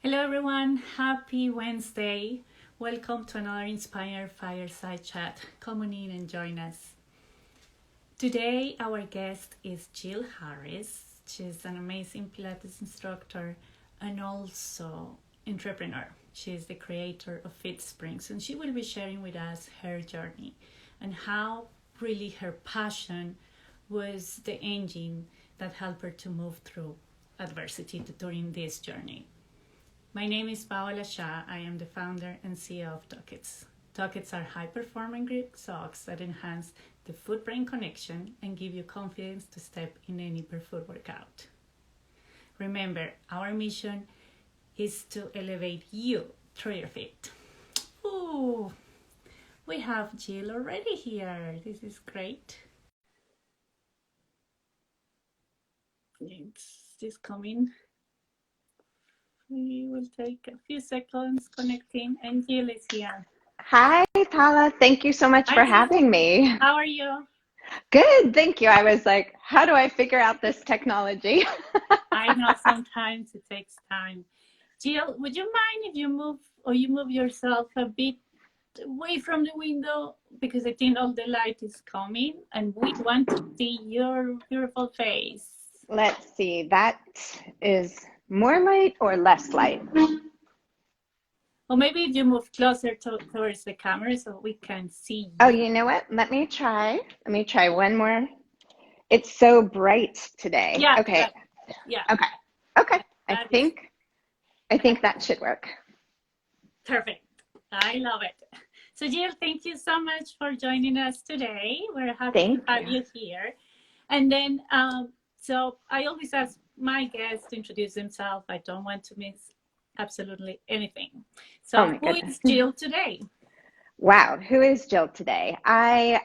Hello, everyone. Happy Wednesday. Welcome to another Inspire Fireside Chat. Come on in and join us. Today, our guest is Jill Harris. She's an amazing Pilates instructor and also entrepreneur. She's the creator of Fit Springs, and she will be sharing with us her journey and how really her passion was the engine that helped her to move through adversity during this journey. My name is Paola Shah. I am the founder and CEO of Dockets. Dockets are high-performing grip socks that enhance the foot-brain connection and give you confidence to step in any barefoot workout. Remember, our mission is to elevate you through your feet. Ooh, we have Jill already here. This is great. It's just coming. We will take a few seconds connecting, and Jill is here. Hi, Paula. Thank you so much Hi, for Jill. having me. How are you? Good, thank you. I was like, how do I figure out this technology? I know sometimes it takes time. Jill, would you mind if you move yourself a bit away from the window, because I think all the light is coming and we want to see your beautiful face. Let's see, that is more light or less light? Or maybe if you move closer towards the camera so we can see Oh, you. you know what? Let me try one more. It's so bright today. Yeah, Okay. yeah. Okay. I That is think that should work. perfect. I love it. So Jill, thank you so much for joining us today. We're happy to Thank have you. you here. And then, so I always ask my guests to introduce themselves. I don't want to miss absolutely anything. Oh So my who goodness. is Jill today? Wow, who is Jill today? I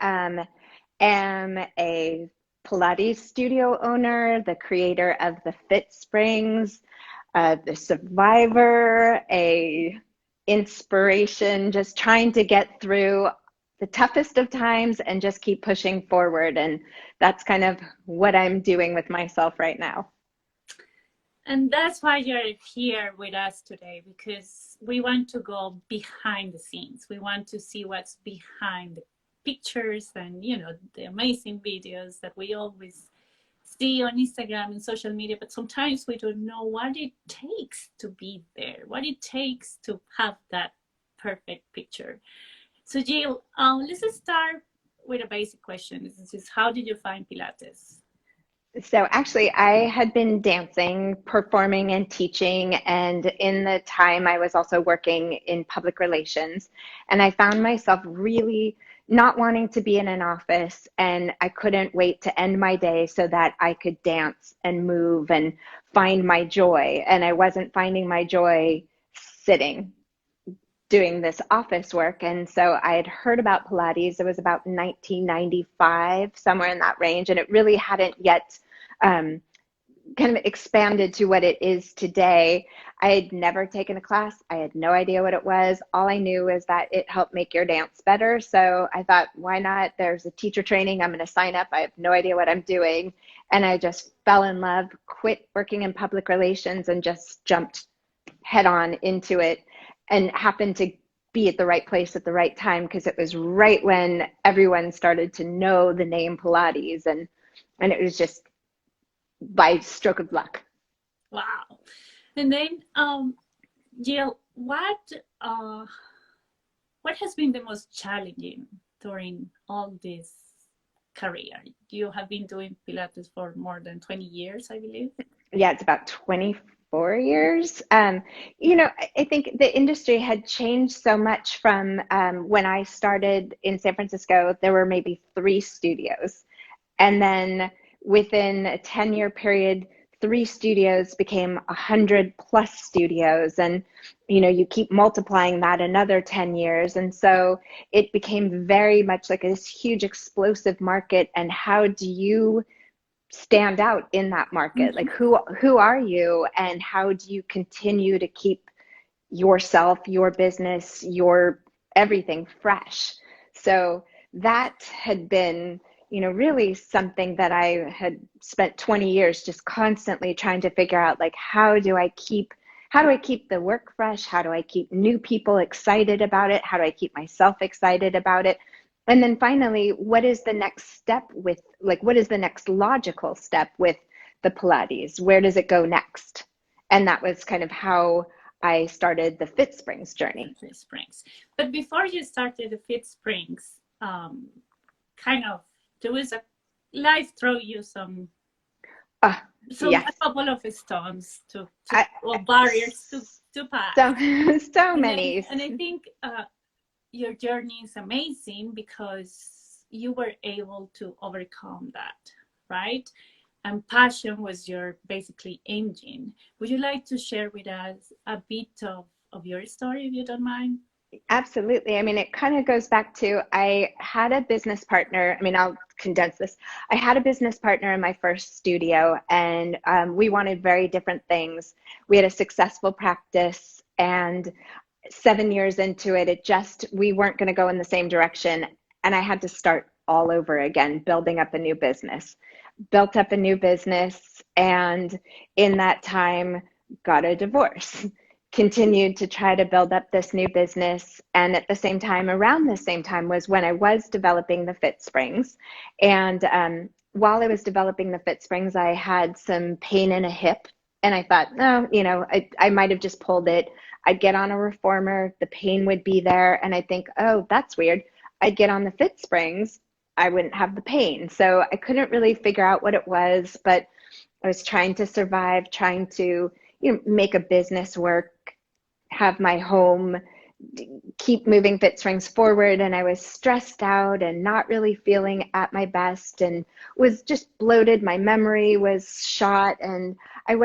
am a Pilates studio owner, the creator of the Fit Springs, the survivor, a inspiration, just trying to get through the toughest of times and just keep pushing forward. And that's kind of what I'm doing with myself right now. And that's why you're here with us today, because we want to go behind the scenes. We want to see what's behind the pictures and, the amazing videos that we always see on Instagram and social media, but sometimes we don't know what it takes to be there, what it takes to have that perfect picture. So Jill, let's start with a basic question. This is, how did you find Pilates? So actually, I had been dancing, performing, and teaching. And in the time, I was also working in public relations. And I found myself really not wanting to be in an office. And I couldn't wait to end my day so that I could dance and move and find my joy. And I wasn't finding my joy sitting, doing this office work. And so I had heard about Pilates. It was about 1995, somewhere in that range. And it really hadn't yet um, kind of expanded to what it is today. I had never taken a class. I had no idea what it was. All I knew was that it helped make your dance better. So I thought, why not? There's a teacher training. I'm going to sign up. I have no idea what I'm doing. And I just fell in love, quit working in public relations, and just jumped head on into it, and happened to be at the right place at the right time, because it was right when everyone started to know the name Pilates, and it was just by stroke of luck. Wow. And then, Jill, what has been the most challenging during all this career? You have been doing Pilates for more than 20 years, I believe. Yeah, it's about 24 years. I think the industry had changed so much from when I started in San Francisco. There were maybe 3 studios. And then within a 10-year period, 3 studios became 100 plus studios. And, you keep multiplying that another 10 years. And so it became very much like this huge explosive market. And how do you stand out in that market? Like, who are you, and how do you continue to keep yourself, your business, your everything fresh? So that had been, really something that I had spent 20 years just constantly trying to figure out, like, how do I keep how do I keep the work fresh? How do I keep new people excited about it? How do I keep myself excited about it? And then finally, what is the next step with, like, what is the next logical step with the Pilates? Where does it go next? And that was kind of how I started the Fit Springs journey. Fit Springs. But before you started the Fit Springs, kind of, there was a life throw you some Yes. a couple of stones or barriers to pass. So many. And I think your journey is amazing because you were able to overcome that, right? And passion was your basically engine. Would you like to share with us a bit of your story, if you don't mind? Absolutely. I mean, it kind of goes back to, I had a business partner. I mean, I'll condense this. I had a business partner in my first studio, and we wanted very different things. We had a successful practice, and 7 years into it, we weren't going to go in the same direction. And I had to start all over again, building up a new business. Built up a new business, and in that time, got a divorce. Continued to try to build up this new business. And at the same time, around the same time, was when I was developing the Fit Springs. And while I was developing the Fit Springs, I had some pain in a hip. And I thought, no, I might have just pulled it. I'd get on a reformer, the pain would be there. And I think, oh, that's weird. I'd get on the Fit Springs, I wouldn't have the pain. So I couldn't really figure out what it was, but I was trying to survive, trying to make a business work, have my home, keep moving Fit Springs forward. And I was stressed out and not really feeling at my best, and was just bloated. My memory was shot, and I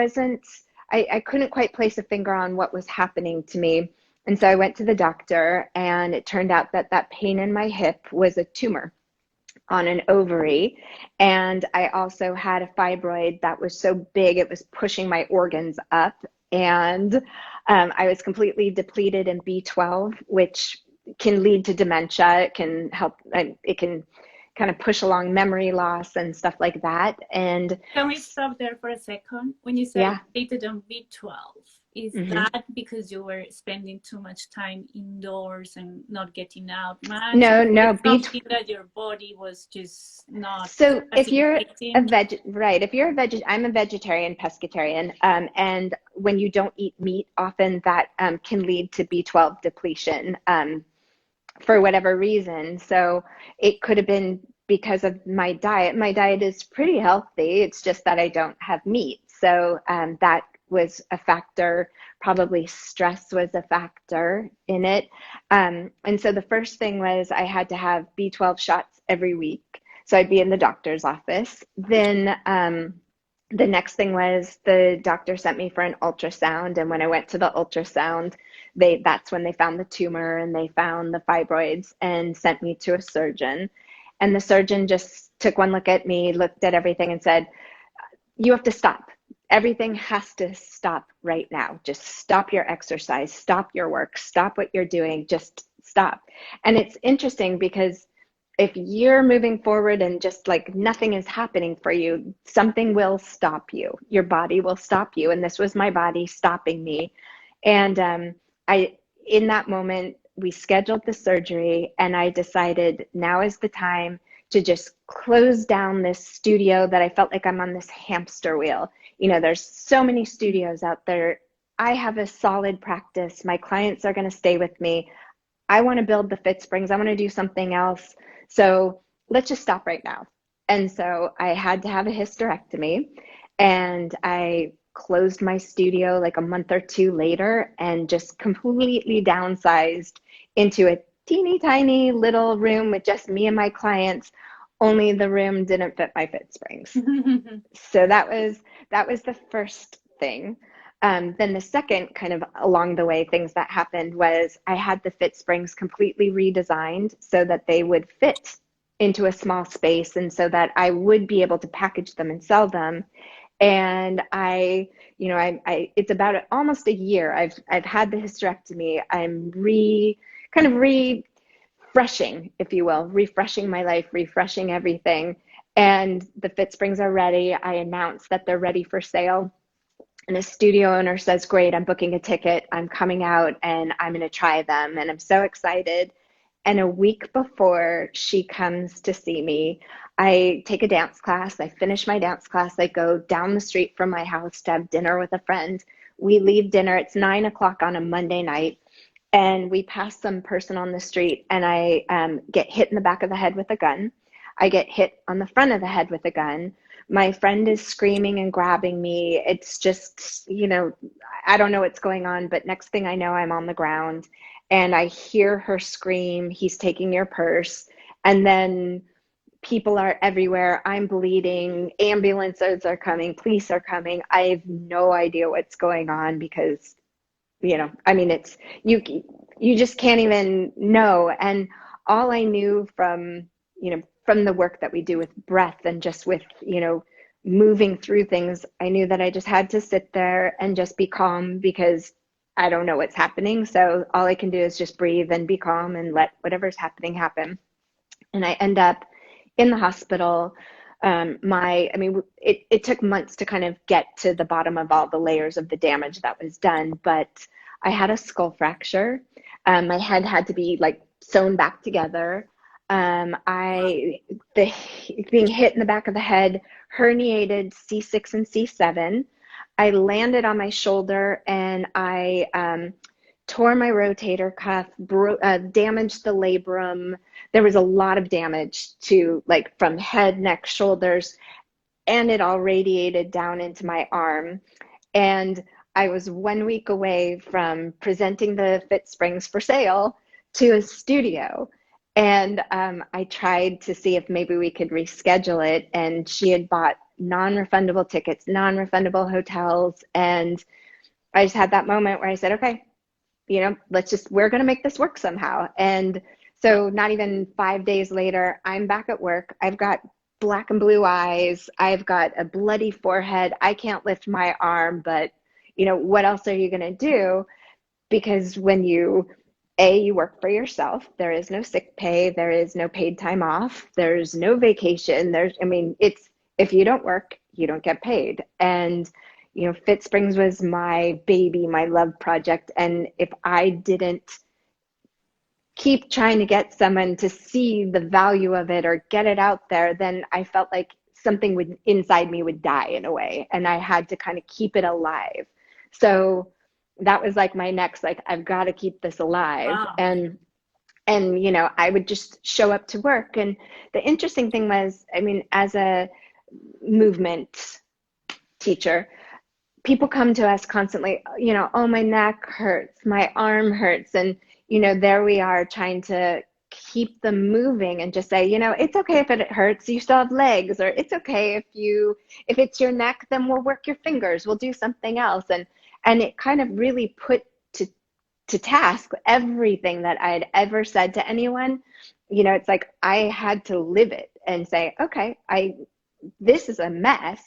couldn't quite place a finger on what was happening to me. And so I went to the doctor, and it turned out that that pain in my hip was a tumor on an ovary. And I also had a fibroid that was so big, it was pushing my organs up. And I was completely depleted in B12, which can lead to dementia. It can help, it can kind of push along memory loss and stuff like that. And can we stop there for a second? When you say depleted on B12, is that because you were spending too much time indoors and not getting out much? No, something that your body was just not. So if you're I'm a vegetarian, pescatarian, and when you don't eat meat, often that can lead to B12 depletion for whatever reason. So it could have been because of my diet. My diet is pretty healthy. It's just that I don't have meat. So that was a factor. Probably stress was a factor in it. And so the first thing was I had to have B12 shots every week. So I'd be in the doctor's office. Then the next thing was the doctor sent me for an ultrasound. And when I went to the ultrasound, that's when they found the tumor, and they found the fibroids and sent me to a surgeon. And the surgeon just took one look at me, looked at everything, and said, you have to stop. Everything has to stop right now. Just stop your exercise, stop your work, stop what you're doing, just stop. And it's interesting because if you're moving forward and just like nothing is happening for you, something will stop you. Your body will stop you. And this was my body stopping me. And in that moment, we scheduled the surgery, and I decided now is the time to just close down this studio that I felt like I'm on this hamster wheel. There's so many studios out there. I have a solid practice. My clients are going to stay with me. I want to build the Fit Springs. I want to do something else. So let's just stop right now. And so I had to have a hysterectomy, and I closed my studio like a month or two later and just completely downsized into a teeny tiny little room with just me and my clients. Only the room didn't fit my Fit Springs. So that was the first thing. Then the second kind of along the way things that happened was I had the Fit Springs completely redesigned so that they would fit into a small space, and so that I would be able to package them and sell them. And it's about almost a year. I've had the hysterectomy. I'm refreshing, if you will, refreshing my life, refreshing everything. And the Fit Springs are ready. I announced that they're ready for sale. And a studio owner says, great, I'm booking a ticket. I'm coming out and I'm going to try them. And I'm so excited. And a week before she comes to see me, I take a dance class. I finish my dance class. I go down the street from my house to have dinner with a friend. We leave dinner. It's 9 o'clock on a Monday night. And we pass some person on the street, and I get hit in the back of the head with a gun. I get hit on the front of the head with a gun. My friend is screaming and grabbing me. It's just, I don't know what's going on, but next thing I know, I'm on the ground and I hear her scream, he's taking your purse. And then people are everywhere. I'm bleeding. Ambulances are coming. Police are coming. I have no idea what's going on because I mean, it's you just can't even know. And all I knew from the work that we do with breath and just with moving through things, I knew that I just had to sit there and just be calm because I don't know what's happening. So all I can do is just breathe and be calm and let whatever's happening happen. And I end up in the hospital. It took months to kind of get to the bottom of all the layers of the damage that was done, but I had a skull fracture. My head had to be like sewn back together. Being hit in the back of the head, herniated C6 and C7. I landed on my shoulder and I tore my rotator cuff, damaged the labrum. There was a lot of damage to from head, neck, shoulders, and it all radiated down into my arm. And I was 1 week away from presenting the Fit Springs for sale to a studio. And I tried to see if maybe we could reschedule it. And she had bought non-refundable tickets, non-refundable hotels. And I just had that moment where I said, okay, we're going to make this work somehow. And so not even 5 days later, I'm back at work. I've got black and blue eyes. I've got a bloody forehead. I can't lift my arm, but what else are you going to do? Because when you work for yourself, there is no sick pay, there is no paid time off, there's no vacation. It's if you don't work, you don't get paid. And Fit Springs was my baby, my love project. And if I didn't keep trying to get someone to see the value of it or get it out there, then I felt like something inside me would die in a way. And I had to kind of keep it alive. So that was my next, I've got to keep this alive. Wow. And I would just show up to work. And the interesting thing was, as a movement teacher, people come to us constantly, oh, my neck hurts, my arm hurts. And, there we are trying to keep them moving and just say, it's okay if it hurts, you still have legs, or it's okay if it's your neck, then we'll work your fingers, we'll do something else. And it kind of really put to task everything that I had ever said to anyone. It's like I had to live it and say, okay, this is a mess,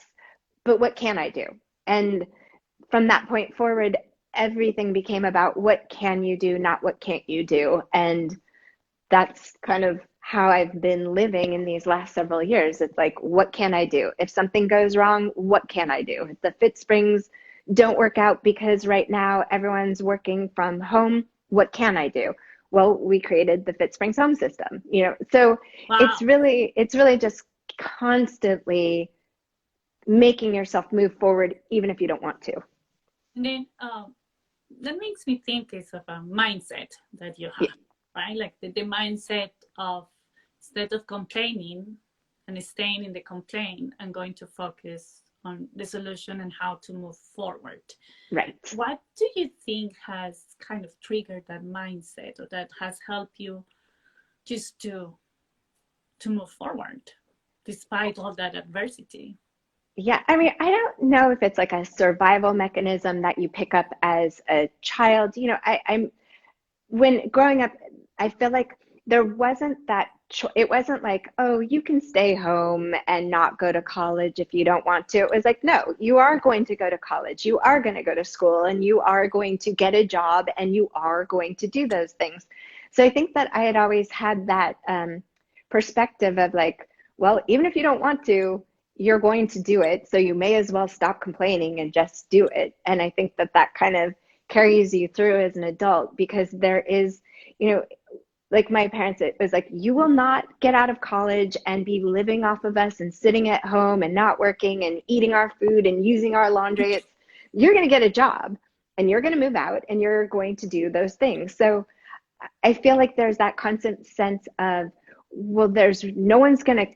but what can I do? And from that point forward, everything became about what can you do, not what can't you do. And that's kind of how I've been living in these last several years. It's like, what can I do? If something goes wrong, what can I do? If the Fit Springs don't work out because right now everyone's working from home, what can I do? Well, we created the Fit Springs home system, so Wow. it's really just constantly making yourself move forward, even if you don't want to. And then that makes me think is of a mindset that you have, right? Like the mindset of, instead of complaining and staying in the complaint and going to focus on the solution and how to move forward. Right. What do you think has kind of triggered that mindset, or that has helped you just to move forward despite all that adversity? Yeah, I don't know if it's like a survival mechanism that you pick up as a child. When growing up, I feel like there wasn't that, it wasn't like, oh, you can stay home and not go to college if you don't want to. It was like, no, you are going to go to college, you are going to go to school, and you are going to get a job, and you are going to do those things. So I think that I had always had that perspective of like, well, even if you don't want to, you're going to do it. So you may as well stop complaining and just do it. And I think that that kind of carries you through as an adult, because there is, you know, like my parents, it was like, you will not get out of college and be living off of us and sitting at home and not working and eating our food and using our laundry. It's, you're going to get a job and you're going to move out and you're going to do those things. So I feel like there's that constant sense of, well, there's no one's going to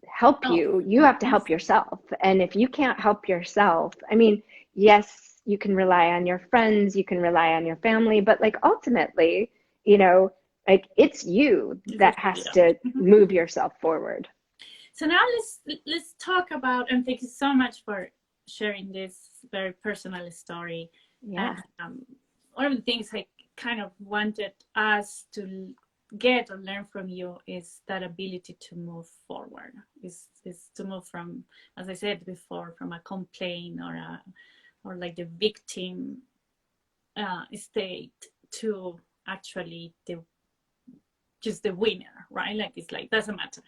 help Oh, you. You have to help yourself. And if you can't help yourself, I mean, yes, you can rely on your friends, you can rely on your family, but like ultimately, you know, like it's you this is that has yeah. to move yourself forward. So now let's talk about, and thank you so much for sharing this very personal story. Yeah. And one of the things I kind of wanted us to get or learn from you is that ability to move forward. Is to move from, as I said before, from a complaint or like the victim state to actually just the winner, right? Like it's like doesn't matter.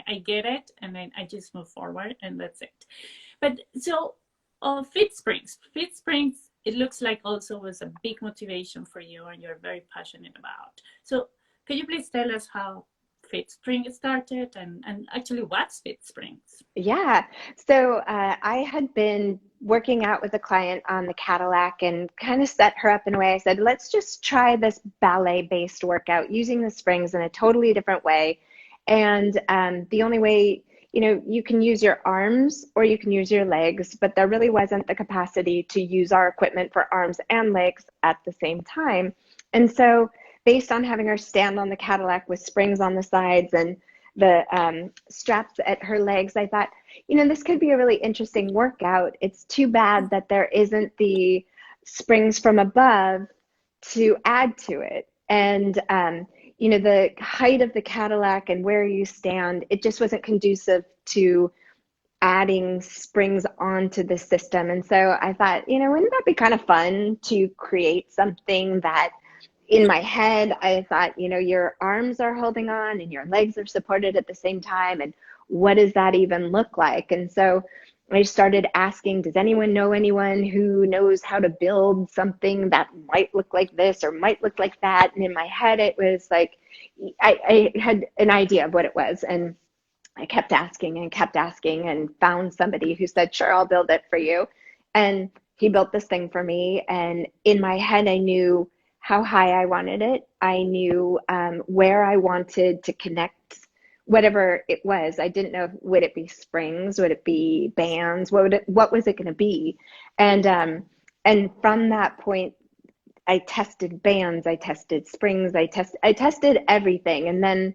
I get it, and then I just move forward, and that's it. But so, Fit Springs. Fit Springs, it looks like also was a big motivation for you, and you're very passionate about. So, can you please tell us how Fit Spring started, and actually what's Fit Springs? Yeah. So I had been working out with a client on the Cadillac and kind of set her up in a way. I said, let's just try this ballet-based workout using the springs in a totally different way. And the only way, you know, you can use your arms or you can use your legs, but there really wasn't the capacity to use our equipment for arms and legs at the same time. And so based on having her stand on the Cadillac with springs on the sides and the straps at her legs, I thought, you know, this could be a really interesting workout. It's too bad that there isn't the springs from above to add to it. And, you know, the height of the Cadillac and where you stand, it just wasn't conducive to adding springs onto the system. And so I thought, you know, wouldn't that be kind of fun to create something that in my head, I thought, you know, your arms are holding on and your legs are supported at the same time. And what does that even look like? And so I started asking, does anyone know anyone who knows how to build something that might look like this or might look like that? And in my head, it was like, I had an idea of what it was. And I kept asking and found somebody who said, sure, I'll build it for you. And he built this thing for me. And in my head, I knew how high I wanted it. I knew where I wanted to connect whatever it was. I didn't know, would it be springs? Would it be bands? What was it going to be? And from that point, I tested bands, I tested springs, I tested everything. And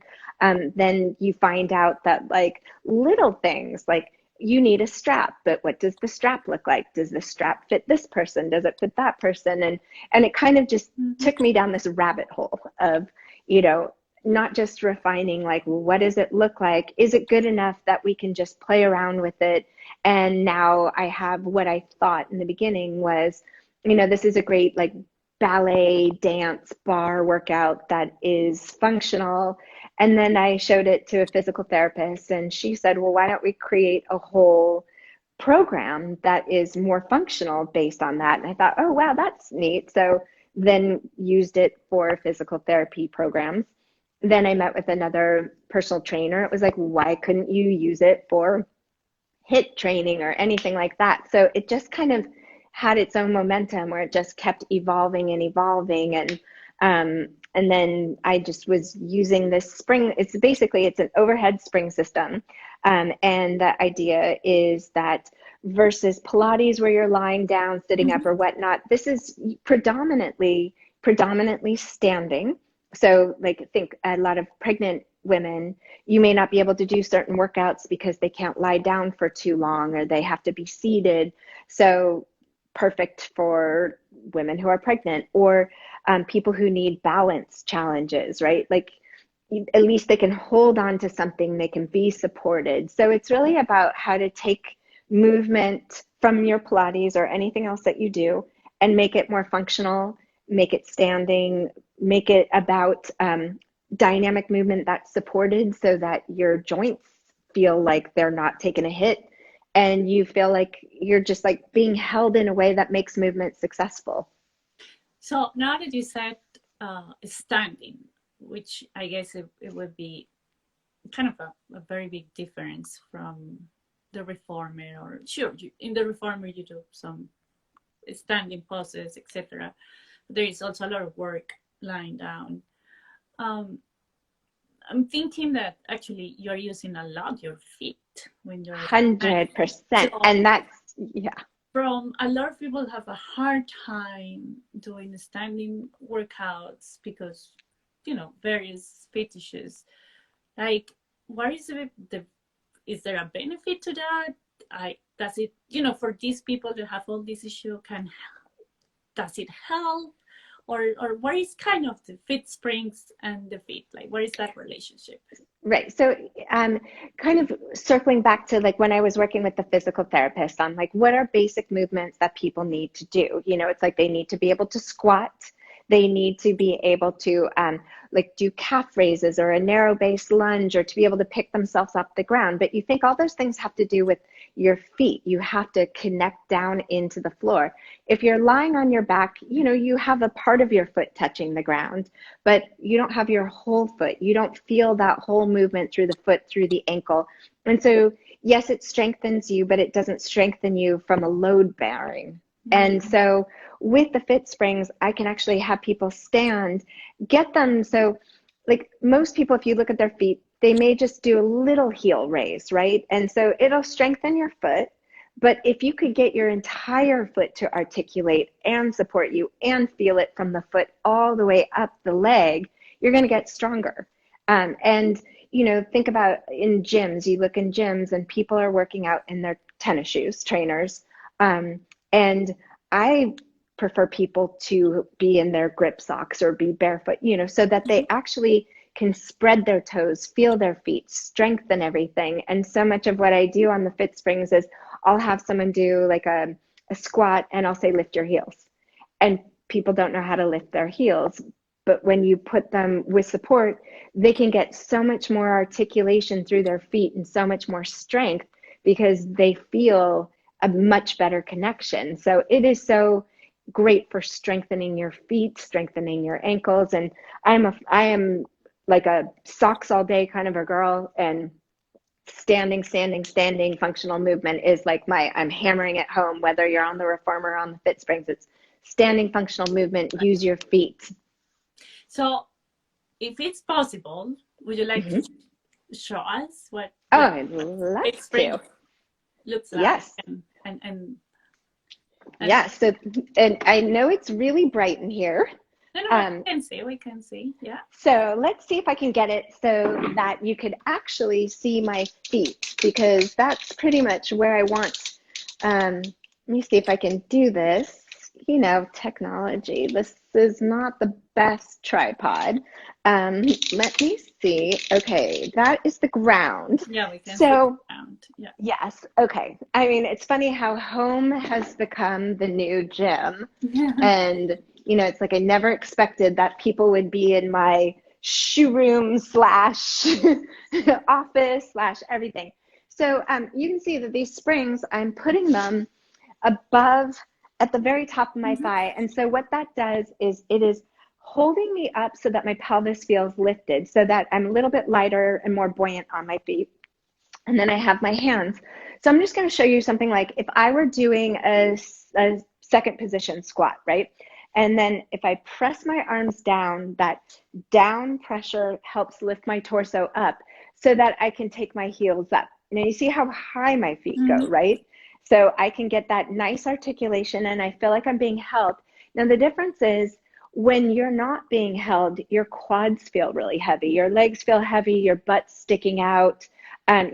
then you find out that like little things like you need a strap, but what does the strap look like? Does the strap fit this person? Does it fit that person? And it kind of just took me down this rabbit hole of, you know, not just refining like, well, what does it look like? Is it good enough that we can just play around with it? And now I have what I thought in the beginning was, you know, this is a great like ballet, dance, bar workout that is functional. And then I showed it to a physical therapist, and she said, well, why don't we create a whole program that is more functional based on that? And I thought, oh, wow, that's neat. So then used it for physical therapy programs. Then I met with another personal trainer. It was like, why couldn't you use it for HIIT training or anything like that? So it just kind of had its own momentum where it just kept evolving and evolving. And then I just was using this spring. It's basically, it's an overhead spring system. And the idea is that versus Pilates where you're lying down, sitting up or whatnot, this is predominantly standing. So like think a lot of pregnant women, you may not be able to do certain workouts because they can't lie down for too long or they have to be seated. So perfect for women who are pregnant or people who need balance challenges, right? Like at least they can hold on to something, they can be supported. So it's really about how to take movement from your Pilates or anything else that you do and make it more functional, make it standing, make it about dynamic movement that's supported so that your joints feel like they're not taking a hit and you feel like you're just like being held in a way that makes movement successful. So now that you said standing, which I guess it would be kind of a very big difference from the reformer, or sure, in the reformer you do some standing poses, etc. There is also a lot of work lying down. Um, I'm thinking that actually you're using a lot your feet when you're standing. 100%. So And that's, yeah. from a lot of people have a hard time doing standing workouts because, various fetishes. Like, what is the is there a benefit to that? Does it, for these people that have all this issue, does it help? Or what is kind of the fit springs and the fit? Like, what is that relationship? Right. So, kind of circling back to like when I was working with the physical therapist on like what are basic movements that people need to do? It's like they need to be able to squat. They need to be able to like do calf raises or a narrow base lunge, or to be able to pick themselves off the ground. But you think all those things have to do with your feet. You have to connect down into the floor. If you're lying on your back, you have a part of your foot touching the ground, but you don't have your whole foot. You don't feel that whole movement through the foot, through the ankle. And so, yes, it strengthens you, but it doesn't strengthen you from a load bearing. And so with the fit springs, I can actually have people stand, get them. So like most people, if you look at their feet, they may just do a little heel raise, right? And so it'll strengthen your foot. But if you could get your entire foot to articulate and support you and feel it from the foot all the way up the leg, you're going to get stronger. And think about in gyms, you look in gyms and people are working out in their tennis shoes, trainers. And I prefer people to be in their grip socks or be barefoot, so that they actually can spread their toes, feel their feet, strengthen everything. And so much of what I do on the Fit Springs is I'll have someone do like a squat and I'll say, lift your heels. And people don't know how to lift their heels. But when you put them with support, they can get so much more articulation through their feet and so much more strength because they feel a much better connection. So it is so great for strengthening your feet, strengthening your ankles. And I am like a socks all day kind of a girl, and standing functional movement is like I'm hammering it home, whether you're on the reformer or on the Fit Springs. It's standing functional movement. Use your feet. So if it's possible, would you like to show us what I'd love Fit Spring to. looks like? Yes. And yeah, so, and I know it's really bright in here. No, we can see, yeah. So let's see if I can get it so that you could actually see my feet, because that's pretty much where I want. Let me see if I can do this. Technology. This is not the best tripod. Let me see. Okay, that is the ground. Yeah, we can see the ground. Yeah. Yes. Okay. I mean, it's funny how home has become the new gym. And, it's like I never expected that people would be in my shoe room / office / everything. So you can see that these springs, I'm putting them above at the very top of my thigh. And so what that does is it is holding me up so that my pelvis feels lifted, so that I'm a little bit lighter and more buoyant on my feet. And then I have my hands. So I'm just going to show you something like if I were doing a second position squat, right? And then if I press my arms down, that down pressure helps lift my torso up so that I can take my heels up. Now you see how high my feet go, right? So I can get that nice articulation and I feel like I'm being held. Now the difference is when you're not being held, your quads feel really heavy, your legs feel heavy, your butt's sticking out.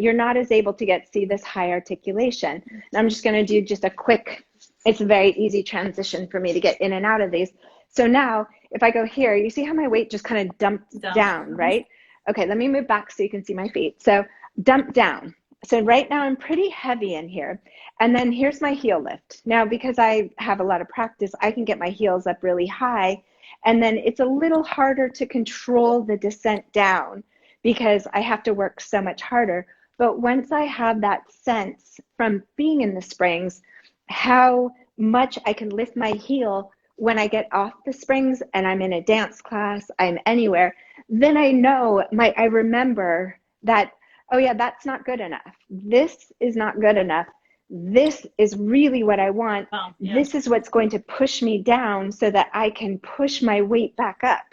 You're not as able to see this high articulation. And I'm just going to do just a quick, it's a very easy transition for me to get in and out of these. So now if I go here, you see how my weight just kind of dumped down, right? Okay, let me move back so you can see my feet. So dump down. So right now I'm pretty heavy in here. And then here's my heel lift. Now, because I have a lot of practice, I can get my heels up really high. And then it's a little harder to control the descent down because I have to work so much harder. But once I have that sense from being in the springs, how much I can lift my heel when I get off the springs and I'm in a dance class, I'm anywhere, then I remember that, oh yeah, that's not good enough. This is not good enough. This is really what I want. Oh, yeah. This is what's going to push me down so that I can push my weight back up.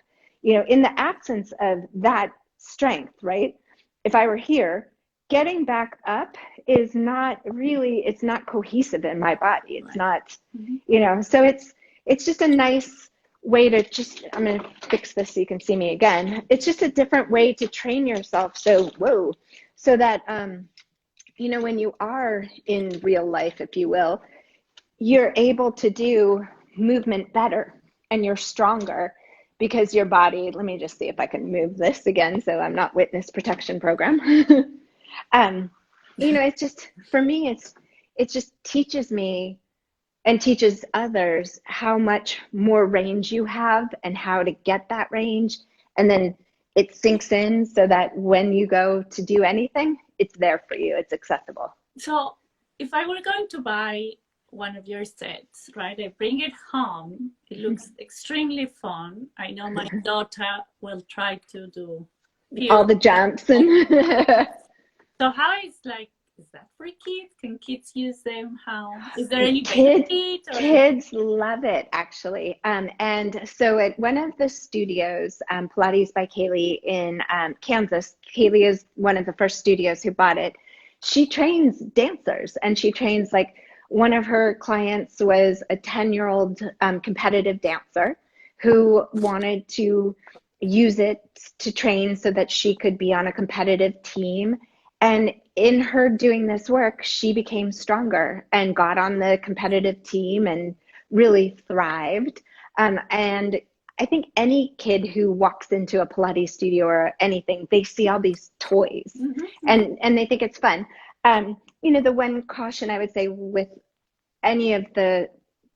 In the absence of that strength, right? If I were here, getting back up is not really, it's not cohesive in my body. It's not, so it's just a nice way to I'm going to fix this so you can see me again. It's just a different way to train yourself. So that, when you are in real life, if you will, you're able to do movement better and you're stronger because your body, let me just see if I can move this again so I'm not witness protection program. It's just, for me, it just teaches me and teaches others how much more range you have and how to get that range. And then it sinks in so that when you go to do anything, it's there for you. It's accessible. So if I were going to buy one of your sets, right, I bring it home. It looks extremely fun. I know my daughter will try to do all the jumps. And so how is that for kids? Can kids use them? How is there any benefit? Kids love it, actually. And so at one of the studios, Pilates by Kaylee in Kansas, Kaylee is one of the first studios who bought it. She trains dancers, and she trains, like, one of her clients was a 10-year-old competitive dancer who wanted to use it to train so that she could be on a competitive team. And in her doing this work, she became stronger and got on the competitive team and really thrived. And I think any kid who walks into a Pilates studio or anything, they see all these toys and they think it's fun. The one caution I would say with any of the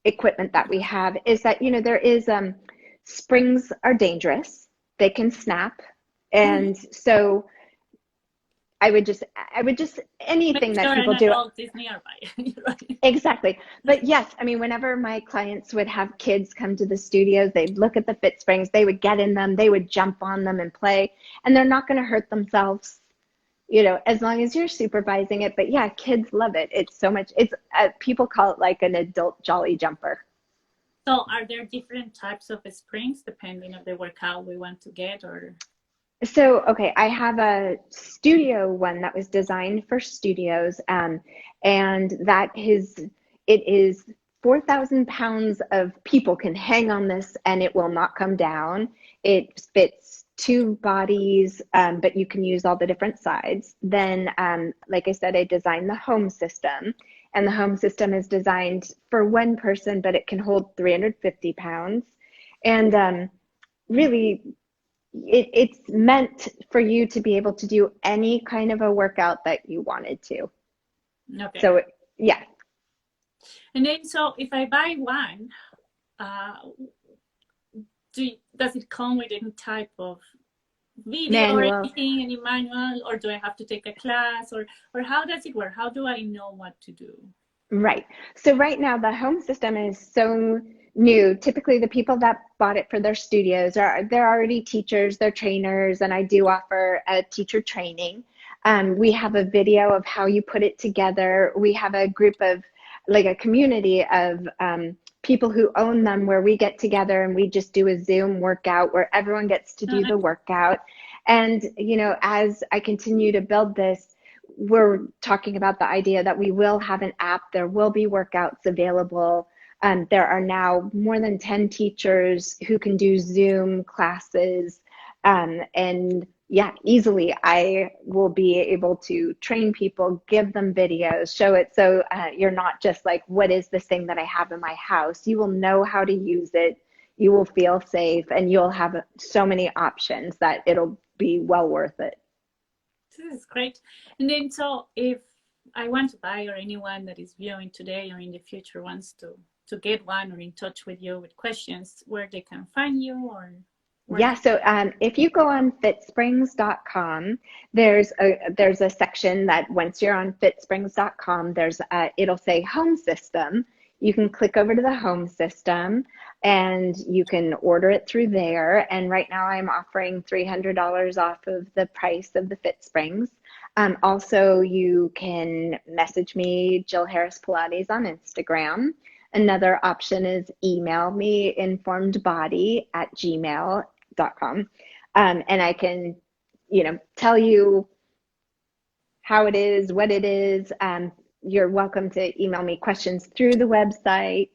equipment that we have is that, there is springs are dangerous. They can snap. And so I would just anything that people do is nearby. Right. Exactly. But yes, I mean, whenever my clients would have kids come to the studios, they'd look at the fit springs, they would get in them, they would jump on them and play, and they're not going to hurt themselves, as long as you're supervising it. But yeah, kids love it. It's so much, people call it like an adult jolly jumper. So are there different types of springs depending on the workout we want to get, or? So, okay, I have a studio one that was designed for studios, and it is 4,000 pounds of people can hang on this and it will not come down. It fits 2 bodies, but you can use all the different sides. Then, like I said, I designed the home system, and the home system is designed for 1 person, but it can hold 350 pounds. And really, it's meant for you to be able to do any kind of a workout that you wanted to. Okay. So, yeah. And then, so if I buy one, does it come with any type of video manual or anything, any manual, or do I have to take a class, or how does it work? How do I know what to do? Right. So right now the home system is so new. Typically the people that bought it for their studios they're already teachers, they're trainers, and I do offer a teacher training. We have a video of how you put it together. We have a group of, like, a community of people who own them, where we get together and we just do a Zoom workout where everyone gets to do the workout. And, as I continue to build this, we're talking about the idea that we will have an app. There will be workouts available. There are now more than 10 teachers who can do Zoom classes. And yeah, easily I will be able to train people, give them videos, show it. So you're not just like, what is this thing that I have in my house? You will know how to use it. You will feel safe, and you'll have so many options that it'll be well worth it. This is great. And then, so if I want to buy, or anyone that is viewing today or in the future wants to get one, or in touch with you with questions, where they can find you, or? Yeah, so if you go on fitsprings.com, there's a section that once you're on fitsprings.com, it'll say home system. You can click over to the home system and you can order it through there. And right now I'm offering $300 off of the price of the FitSprings. Also, you can message me, Jill Harris Pilates, on Instagram. Another option is email me, informedbody@gmail.com. And I can, tell you how it is, what it is. You're welcome to email me questions through the website.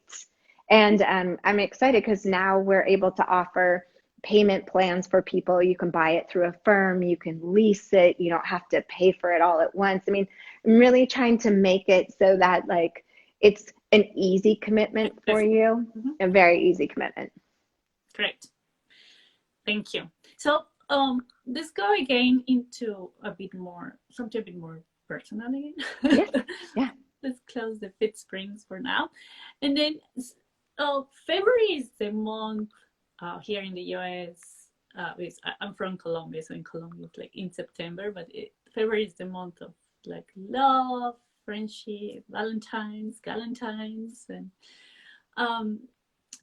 And I'm excited because now we're able to offer payment plans for people. You can buy it through a firm, you can lease it, you don't have to pay for it all at once. I mean, I'm really trying to make it so that like it's an easy commitment for you, a very easy commitment. Great. Thank you. So let's go again into something a bit more personal again. Yes. Yeah. Let's close the FitSprings for now. And then February is the month here in the US. I'm from Colombia, so in Colombia it's like in September, but February is the month of like love, friendship, Valentine's, Galentine's,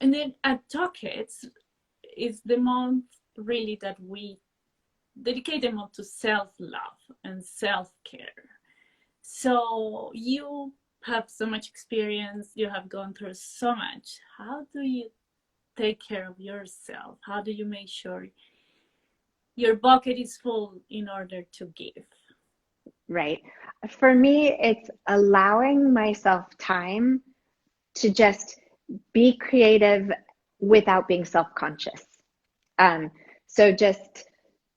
and then at Talkets is the month really that we dedicate the month to self-love and self-care. So you have so much experience, you have gone through so much. How do you take care of yourself? How do you make sure your bucket is full in order to give? Right. For me, it's allowing myself time to just be creative without being self-conscious. So just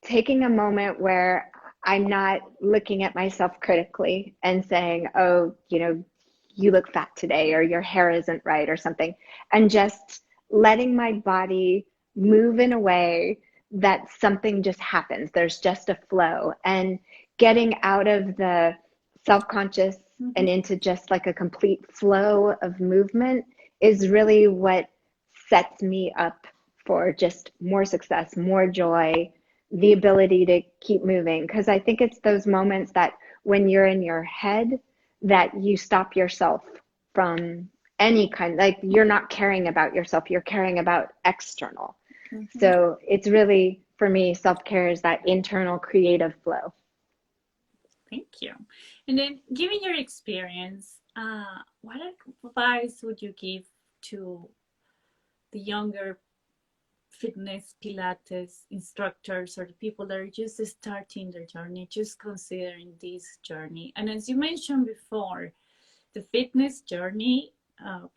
taking a moment where I'm not looking at myself critically and saying, oh, you look fat today, or your hair isn't right, or something, and just letting my body move in a way that something just happens. There's just a flow, and getting out of the self-conscious and into just like a complete flow of movement is really what sets me up for just more success, more joy, the ability to keep moving. Because I think it's those moments that when you're in your head that you stop yourself from any kind, like you're not caring about yourself, you're caring about external. So it's really, for me, self-care is that internal creative flow. Thank you. And then, given your experience, what advice would you give to the younger fitness Pilates instructors or the people that are just starting their journey, just considering this journey? And as you mentioned before, the fitness journey,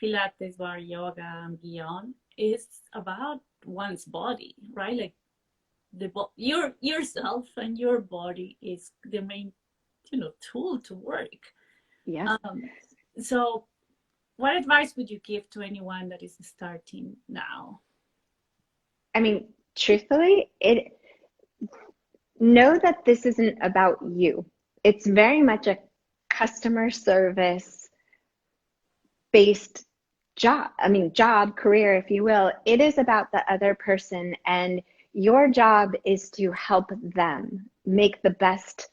Pilates, bar yoga, and beyond, is about one's body, right? Like yourself and your body is the main tool to work. Yeah. So what advice would you give to anyone that is starting now? I mean, truthfully, know that this isn't about you. It's very much a customer service based job, career, if you will. It is about the other person, and your job is to help them make the best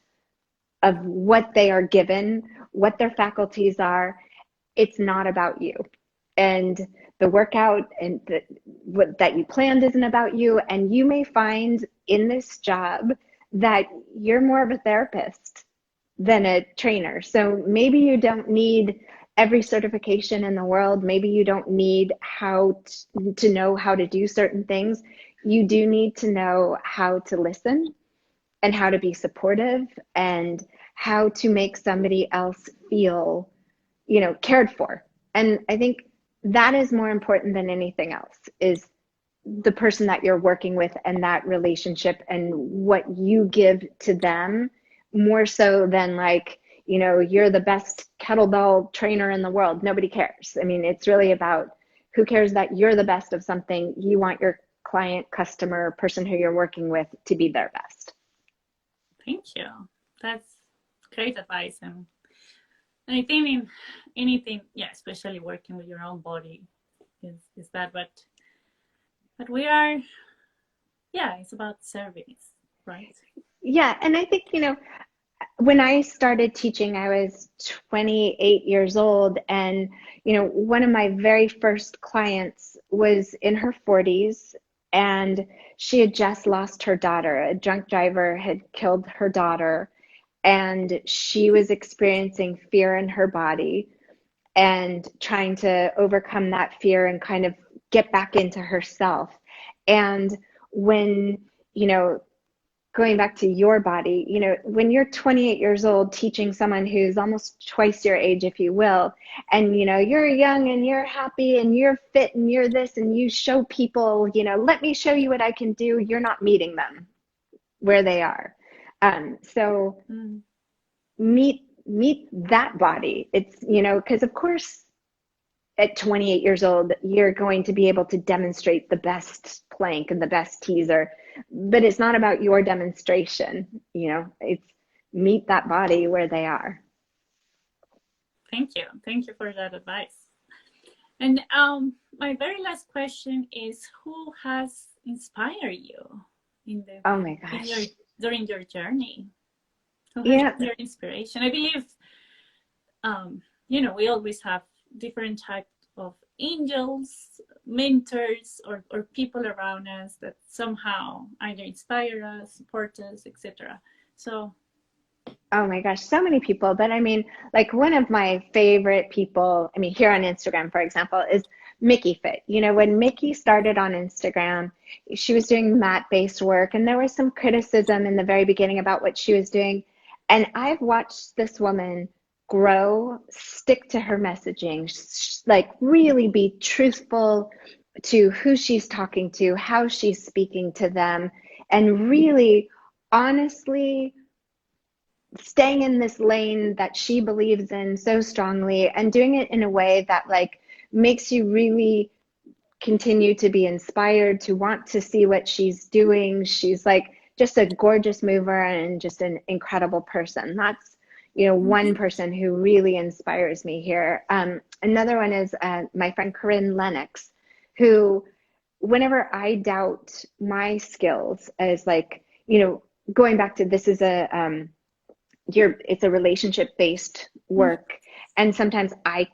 of what they are given, what their faculties are. It's not about you. And the workout and what that you planned isn't about you. And you may find in this job that you're more of a therapist than a trainer. So maybe you don't need every certification in the world. Maybe you don't need how to know how to do certain things. You do need to know how to listen and how to be supportive and how to make somebody else feel, cared for. And I think that is more important than anything else, is the person that you're working with and that relationship and what you give to them, more so than like, you're the best kettlebell trainer in the world. Nobody cares. I mean, it's really about who cares that you're the best of something. You want your client, customer, person who you're working with to be their best. Thank you. That's great advice. And I think in anything, especially working with your own body, is that what we are, yeah, it's about service, right? Yeah, and I think, when I started teaching, I was 28 years old, and one of my very first clients was in her 40s, and she had just lost her daughter. A drunk driver had killed her daughter, and she was experiencing fear in her body and trying to overcome that fear and kind of get back into herself. And when, you know, going back to your body, when you're 28 years old teaching someone who's almost twice your age, if you will, and you're young and you're happy and you're fit and you're this, and you show people, let me show you what I can do, you're not meeting them where they are. So Mm. meet that body. It's, because of course at 28 years old, you're going to be able to demonstrate the best plank and the best teaser, but it's not about your demonstration. It's meet that body where they are. Thank you for that advice. And my very last question is, who has inspired you in the Oh my in your gosh. during your journey? Who has Yeah. been your inspiration? I believe we always have different types of angels, mentors, or people around us that somehow either inspire us, support us, etc. So, Oh my gosh, so many people. But I mean, like one of my favorite people, I mean, here on Instagram, for example, is Mickey Fit. When Mickey started on Instagram, she was doing mat-based work, and there was some criticism in the very beginning about what she was doing. And I've watched this woman grow, stick to her messaging, like really be truthful to who she's talking to, how she's speaking to them, and really honestly staying in this lane that she believes in so strongly, and doing it in a way that like makes you really continue to be inspired to want to see what she's doing. She's like just a gorgeous mover and just an incredible person. That's one person who really inspires me here. Another one is my friend Corinne Lennox, who whenever I doubt my skills, as like going back to this is it's a relationship based work, and sometimes I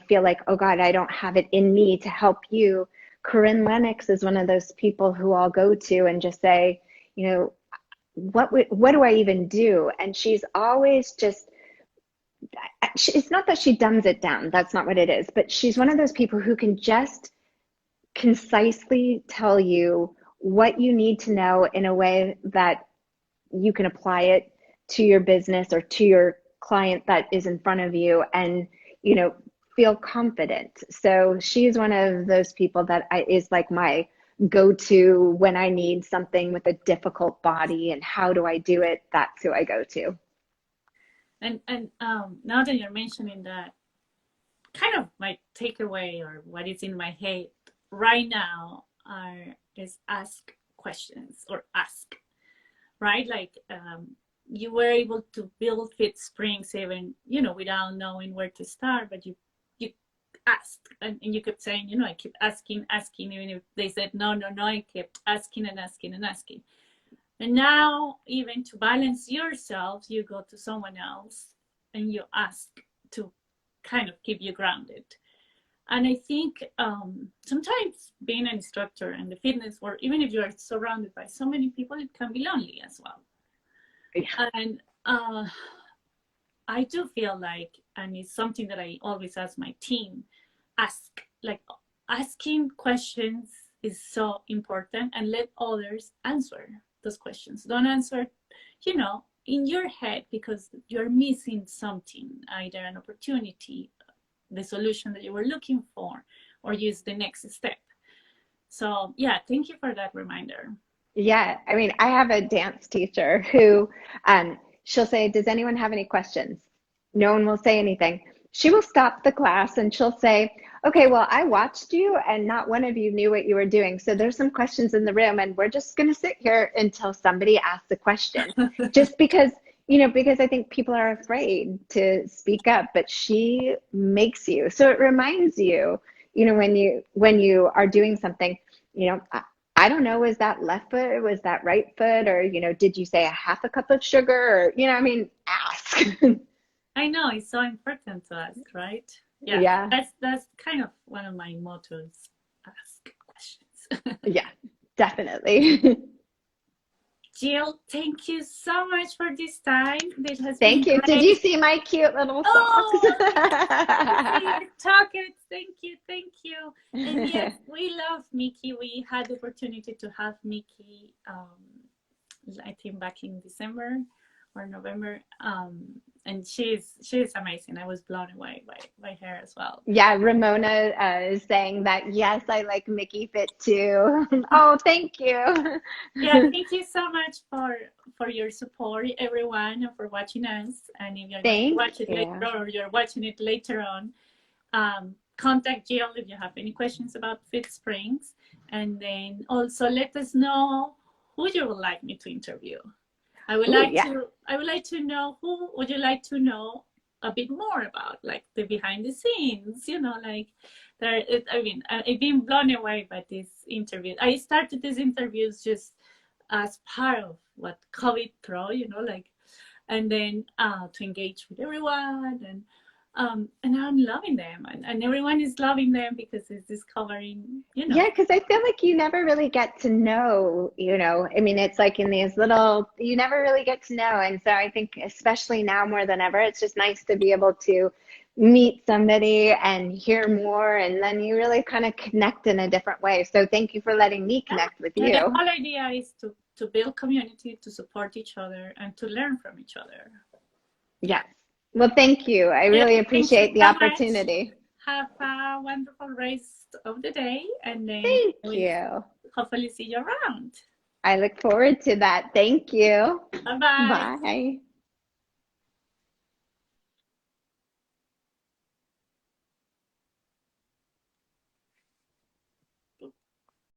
feel like, oh God, I don't have it in me to help you. Corinne Lennox is one of those people who I'll go to and just say, what do I even do? And she's always just, it's not that she dumbs it down, that's not what it is, but she's one of those people who can just concisely tell you what you need to know in a way that you can apply it to your business or to your client that is in front of you, and feel confident. So she's one of those people that is like my go-to when I need something with a difficult body and how do I do it. That's who I go to. and now that you're mentioning that, kind of my takeaway or what is in my head right now is ask questions, or ask, right? Like you were able to build Fit Springs even, without knowing where to start, but you asked, and you kept saying, I keep asking, even if they said no, no, no, I kept asking and asking and asking. And now, even to balance yourself, you go to someone else and you ask to kind of keep you grounded. And I think sometimes being an instructor in the fitness world, even if you are surrounded by so many people, it can be lonely as well. Yeah. And I do feel like, and it's something that I always ask my team, asking questions is so important, and let others answer those questions. Don't answer, in your head, because you're missing something, either an opportunity, the solution that you were looking for, or use the next step. So yeah, thank you for that reminder. Yeah, I mean, I have a dance teacher who she'll say, does anyone have any questions? No one will say anything. She will stop the class and she'll say, okay, well, I watched you and not one of you knew what you were doing. So there's some questions in the room and we're just going to sit here until somebody asks a question. Just because I think people are afraid to speak up, but she makes you. So it reminds you, when you are doing something, I don't know, was that left foot? Was that right foot? Or, did you say a half a cup of sugar? Or, I mean, ask. I know it's so important to ask, right? Yeah, Yeah. that's kind of one of my mottos. Ask questions. Yeah, definitely. Jill, thank you so much for this time. This has been Thank you. Did you great. see my cute little socks? Oh, I see your targets. Thank you, thank you. And yes, we love Mickey. We had the opportunity to have Mickey, I think back in December or November. And she's amazing. I was blown away by her as well. Yeah, Ramona is saying that, yes, I like Mickey Fit too. Oh, thank you. Yeah, thank you so much for your support, everyone, and for watching us. And if you're going to Thank watch it you. later or you're watching it later on, contact Jill if you have any questions about Fit Springs. And then also let us know who you would like me to interview. Oh, yeah. I would like to know who would you like to know a bit more about, like the behind the scenes, like there. I mean, I've been blown away by this interview. I started these interviews just as part of what COVID Pro, like, and then to engage with everyone and I'm loving them and everyone is loving them because it's discovering, Yeah, because I feel like you never really get to know, I mean, it's like in these little, you never really get to know. And so I think, especially now more than ever, it's just nice to be able to meet somebody and hear more. And then you really kind of connect in a different way. So thank you for letting me connect with yeah, the you. whole idea is to build community, to support each other and to learn from each other. Yes. Well, thank you. I Yeah, really thank you appreciate the so much. opportunity. Have a wonderful rest of the day and then Thank we'll you. hopefully see you around. I look forward to that. Thank you. Bye bye. Bye.